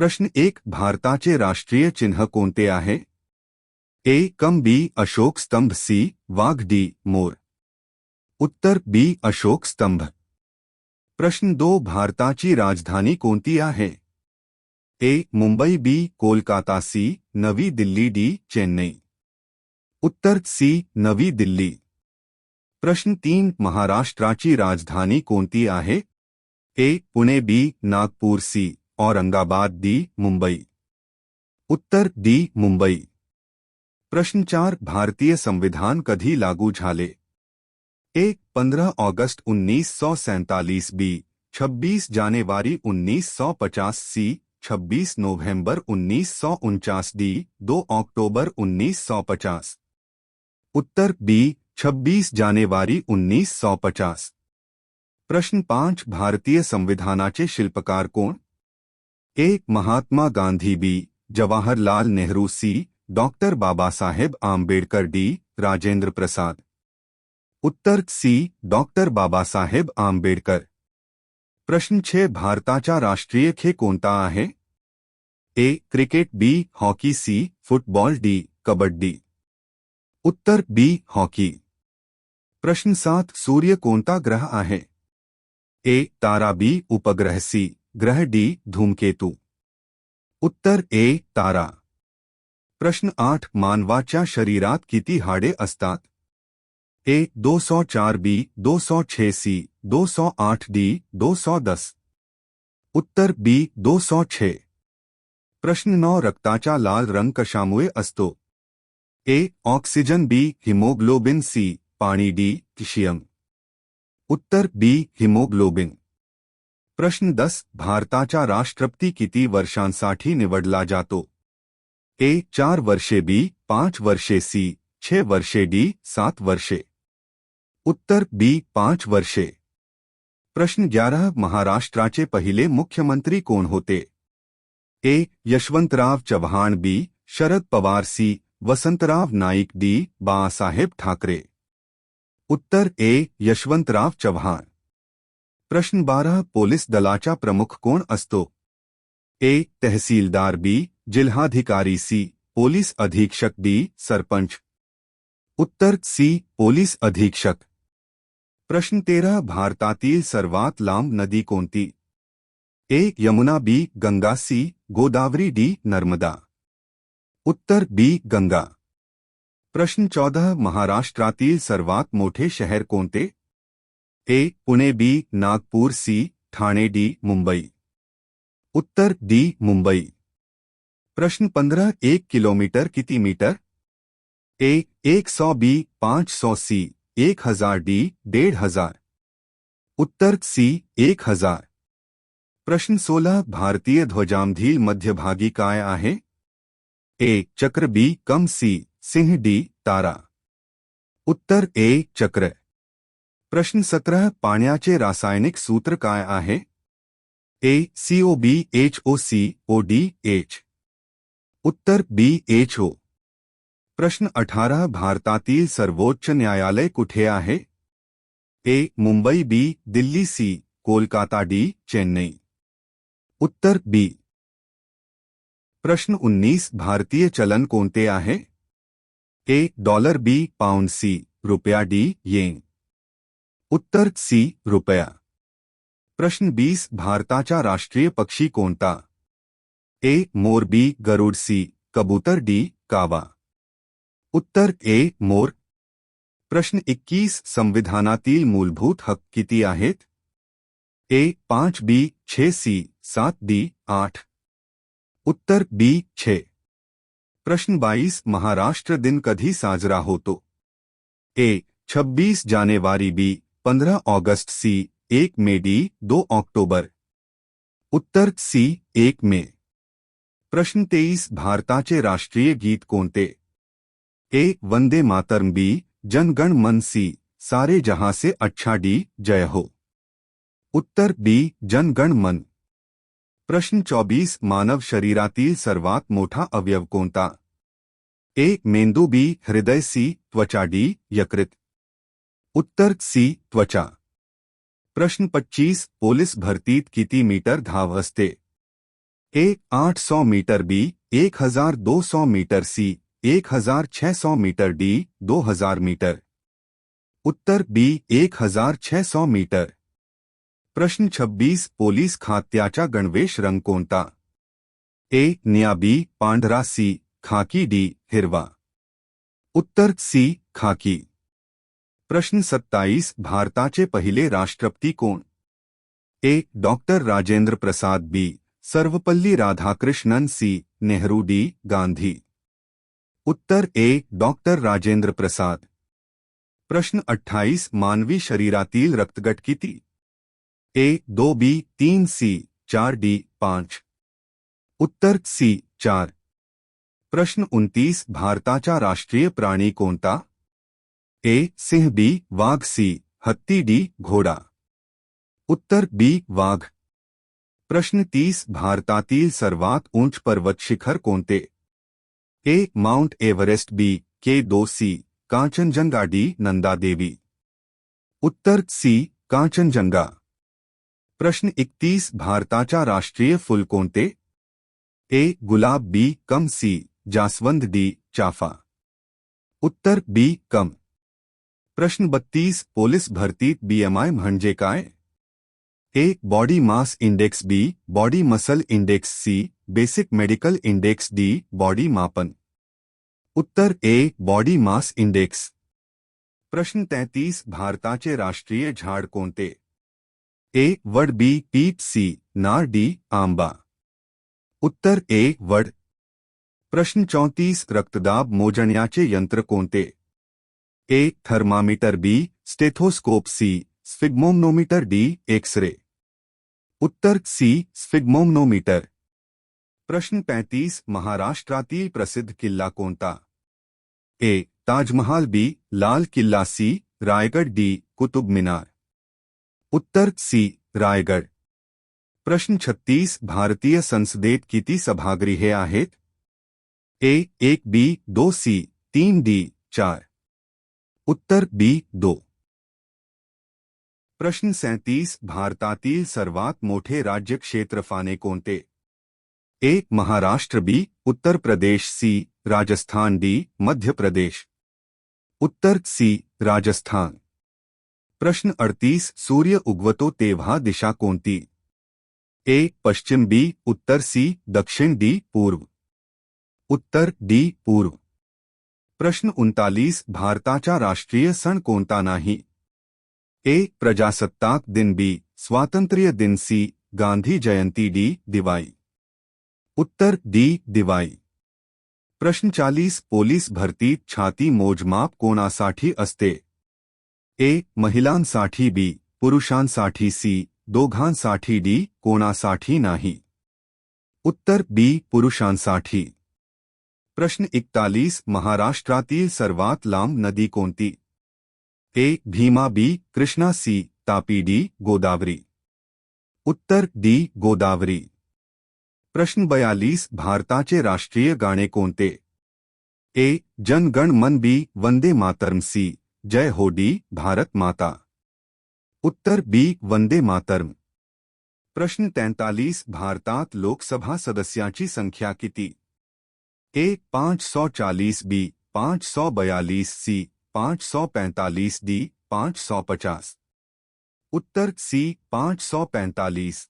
प्रश्न 1 भारताचे राष्ट्रीय चिन्ह कोणते आहे? ए कम, बी अशोक स्तंभ, सी वाघ, डी मोर. उत्तर बी अशोक स्तंभ. प्रश्न 2 भारताची राजधानी कोणती आहे? ए मुंबई, बी कोलकाता, सी नवी दिल्ली, डी चेन्नई. उत्तर सी नवी दिल्ली. प्रश्न 3 महाराष्ट्राची राजधानी कोणती आहे? ए पुणे, बी नागपूर, सी औरंगाबाद, डी मुंबई. उत्तर डी मुंबई. प्रश्न 4 भारतीय संविधान कधी लागू झाले? ए 15 ऑगस्ट 1947, बी 26 जानेवारी 1950, सी 26 नवंबर 1949, डी 2 अक्टूबर 1950. उत्तर बी 26 जानेवारी 1950. प्रश्न 5 भारतीय संविधानाचे शिल्पकार कोण? A Mahatma Gandhi, B Jawaharlal Nehru, C doctor Babasaheb Ambedkar, D Rajendra Prasad. उत्तर सी डॉक्टर बाबासाहेब आंबेडकर. प्रश्न 6 भारताचा राष्ट्रीय खेळ कोणता आहे? A cricket, B hockey, C football, D kabaddi. उत्तर बी हॉकी. प्रश्न 7 सूर्य कोणता ग्रह आहे? ए तारा, बी उपग्रह, सी ग्रह, डी धूमकेतू. उत्तर ए तारा. प्रश्न 8 मानवाच्या शरीरात किती हाडे असतात? ए 204, बी 206, सी 208, डी 210. उत्तर बी 206. प्रश्न 9 रक्ताचा लाल रंग कशामुळे असतो? ए ऑक्सिजन, बी हिमोग्लोबिन, सी पाणी, डी कॅल्शियम. उत्तर बी हिमोग्लोबिन. प्रश्न 10 भारताचा राष्ट्रपती किती वर्षांसाठी निवडला जातो? ए 4 वर्षे, बी 5 वर्षे, सी 6 वर्षे, डी 7 वर्षे. उत्तर बी 5 वर्षे. प्रश्न 11 महाराष्ट्राचे पहिले मुख्यमंत्री कोण होते? ए यशवंतराव चव्हाण, बी शरद पवार, सी वसंतराव नाईक, डी बाळासाहेब ठाकरे. उत्तर ए यशवंतराव चव्हाण. प्रश्न 12 पोलीस दलाचा प्रमुख कोण असतो? ए तहसीलदार, बी जिल्हाधिकारी, सी पोलीस अधीक्षक, डी सरपंच. उत्तर सी पोलीस अधीक्षक. प्रश्न 13 भारतातील सर्वात लांब नदी कोणती? ए यमुना, बी गंगा, सी गोदावरी, डी नर्मदा. उत्तर बी गंगा. प्रश्न 14 महाराष्ट्रातील सर्वात मोठे शहर कोणते? ए पुणे, बी नागपूर, सी ठाणे, डी मुंबई. उत्तर डी मुंबई. प्रश्न 15 1 किलोमीटर किती मीटर? ए 100, बी 500, सी 1000, डी 1500. उत्तर सी 1000. प्रश्न 16 भारतीय ध्वजामधील मध्यभागी काय आहे? ए चक्र, बी कम, सी सिंह, डी तारा. उत्तर ए चक्र. प्रश्न 17 पाण्याचे रासायनिक सूत्र काय आहे? ए COBHOCODH. उत्तर बी HO. प्रश्न 18 भारतातील सर्वोच्च न्यायालय कुठे आहे? ए मुंबई, बी दिल्ली, सी कोलकाता, डी चेन्नई. उत्तर बी. प्रश्न 19 भारतीय चलन कोणते आहे? ए डॉलर, बी पाउंड, सी रुपया, डी येन. उत्तर सी रुपया. प्रश्न 20 भारताचा राष्ट्रीय पक्षी कोणता? ए मोर, बी गरुड, सी कबूतर, डी कावा. उत्तर ए मोर. प्रश्न 21 संविधानातील मूलभूत हक्क किती आहेत? ए 5, बी 6, सी 7, डी 8. उत्तर बी 6. प्रश्न 22 महाराष्ट्र दिन कधी साजरा होतो? ए 26 जानेवारी, बी 15 ऑगस्ट, सी 1 मे, डी 2 अक्टूबर. उत्तर सी 1 मे. प्रश्न 23 भारताचे राष्ट्रीय गीत कोणते? ए वंदे मातरम, बी जन गण मन, सी सारे जहां से अच्छा, डी जय हो. उत्तर बी जन गण मन. प्रश्न 24 मानव शरीरातील सर्वात मोठा अवयव कोणता? ए मेंदू, बी हृदय, सी त्वचा, डी यकृत. उत्तर सी त्वचा. प्रश्न 25 पोलीस भरतीत किती मीटर धाव असते? ए 800 मीटर, बी 1200 मीटर, सी 1600 मीटर, डी 2000 मीटर। उत्तर बी 1600 मीटर। प्रश्न 26 पोलीस खात्याचा गणवेश रंग कोणता? ए निळा, बी पांढरा, सी खाकी, डी हिरवा। उत्तर सी खाकी। प्रश्न 27 भारताचे पहिले राष्ट्रपती कोण? ए डॉक्टर राजेंद्र प्रसाद, बी सर्वपल्ली राधाकृष्णन, सी नेहरू, डी गांधी। उत्तर ए डॉक्टर राजेंद्र प्रसाद। प्रश्न 28 मानवी शरीरातील रक्तगट किती? ए 2, बी 3, सी 4, डी 5। उत्तर सी 4। प्रश्न 29 भारताचा राष्ट्रीय प्राणी कोणता? ए सिंह, बी वाघ, सी हत्ती, डी घोडा। उत्तर बी वाघ। प्रश्न 30 भारतातील सर्वात उंच पर्वत शिखर कोणते? ए माउंट एव्हरेस्ट, बी K2, सी कांचनजंगा, डी नंदा देवी। उत्तर सी कांचनजंगा। प्रश्न 31 भारताचा राष्ट्रीय फूल कोणते? ए गुलाब, बी कम, सी जास्वंद, डी चाफा। उत्तर बी कम। प्रश्न 32 पोलीस भरतीत BMI म्हणजे काय? A body mass index, B body muscle index, C basic medical index, D body मापन। उत्तर ए बॉडी मास इंडेक्स। प्रश्न 33 भारताचे राष्ट्रीय झाड कोणते? ए वड, बी पीप, सी नार, डी आंबा। उत्तर ए वड। प्रश्न 34 रक्तदाब मोजण्याचे यंत्र कोणते? A thermometer, B stethoscope, C sphygmomanometer, D X ray. उत्तर सी स्फिग्मोमनोमीटर। प्रश्न 35 महाराष्ट्रातील प्रसिद्ध किल्ला कोणता? ए ताजमहाल, बी लाल किल्ला, सी रायगड, डी कुतुब मीनार। उत्तर सी रायगड। प्रश्न 36 भारतीय संसदेत किती सभागृहे आहेत? ए 1, बी 2, सी 3, डी 4। उत्तर बी 2। प्रश्न 37 भारतातील सर्वात मोठे राज्य क्षेत्रफाने कोणते? ए महाराष्ट्र, बी उत्तर प्रदेश, सी राजस्थान, डी मध्य प्रदेश। उत्तर सी राजस्थान। प्रश्न 38 सूर्य उगवतो तेव्हा दिशा कोणती? ए पश्चिम, बी उत्तर, सी दक्षिण, डी पूर्व। उत्तर डी पूर्व। प्रश्न 39 भारताचा राष्ट्रीय सण कोणता नाही? ए प्रजासत्ताक दिन, बी स्वातंत्र्य दिन, सी गांधी जयंती, डी दिवाळी। उत्तर डी दिवाळी। प्रश्न 40 पोलीस भरतीत छाती मोजमाप कोणासाठी असते? ए महिलांसाठी, बी पुरुषांसाठी, सी दोघांसाठी, डी कोणासाठी नाही। उत्तर बी पुरुषांसाठी। प्रश्न 41 महाराष्ट्रातील सर्वात लांब नदी कोणती? ए भीमा, बी कृष्णा, सी तापी, डी गोदावरी। उत्तर डी गोदावरी। प्रश्न 42 भारताचे राष्ट्रीय गाणे कोणते? ए जन गण मन, बी वंदे मातरम, सी जय हो, डी भारत माता। उत्तर बी वंदे मातरम। प्रश्न 43 भारतात लोकसभा सदस्यांची संख्या किती? ए 540, बी 542, सी 545, डी 550। उत्तर सी 545।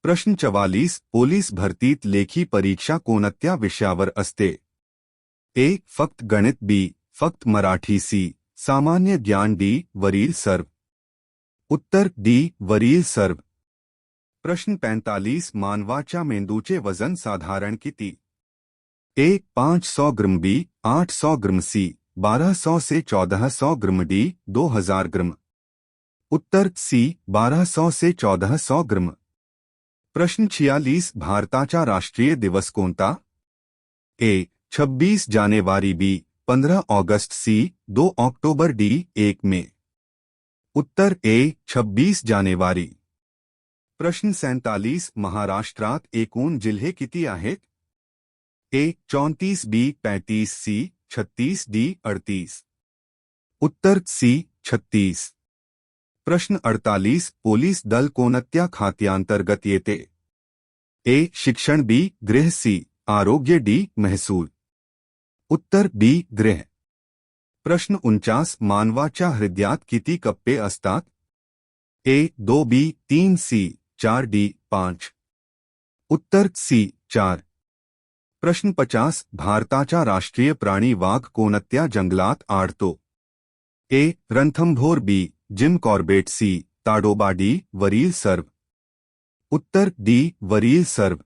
प्रश्न 44 पोलीस भरतीत लेखी परीक्षा कोणत्या विषयावर असते? ए फक्त गणित, बी फक्त मराठी, सी सामान्य ज्ञान, डी वरील सर्व। उत्तर डी वरील सर्व। प्रश्न 45 मानवाच्या मेंदूचे वजन साधारण किती? ए 500 ग्राम, बी 800 ग्राम, सी 1200 से 1400 ग्राम, डी 2000 ग्राम। उत्तर सी 1200 से 1400 ग्राम। प्रश्न 46 भारताचा राष्ट्रीय दिवस कोणता? ए 26 जानेवारी, बी 15 ऑगस्ट, सी 2 ऑक्टोबर, डी 1 मे। उत्तर ए 26 जानेवारी। प्रश्न 47 महाराष्ट्रात एकूण जिल्हे किती आहेत? ए 34, बी 35, सी 36, डी 38। उत्तर सी 36। प्रश्न 48 पोलीस दल कोणत्या खात्यांतर्गत येते? ए शिक्षण, बी गृह, सी आरोग्य, डी महसूल। उत्तर बी गृह। प्रश्न 49, मानवाच्या हृदयात किती कप्पे असतात? ए 2, बी 3, सी 4, डी 5। उत्तर सी 4। प्रश्न 50, भारताचा राष्ट्रीय प्राणी वाघ कोणत्या जंगलात आढळतो? ए रणथंभोर, बी जिम कॉर्बेट, सी ताडोबा, डी वरील सर्व। उत्तर डी वरील सर्व।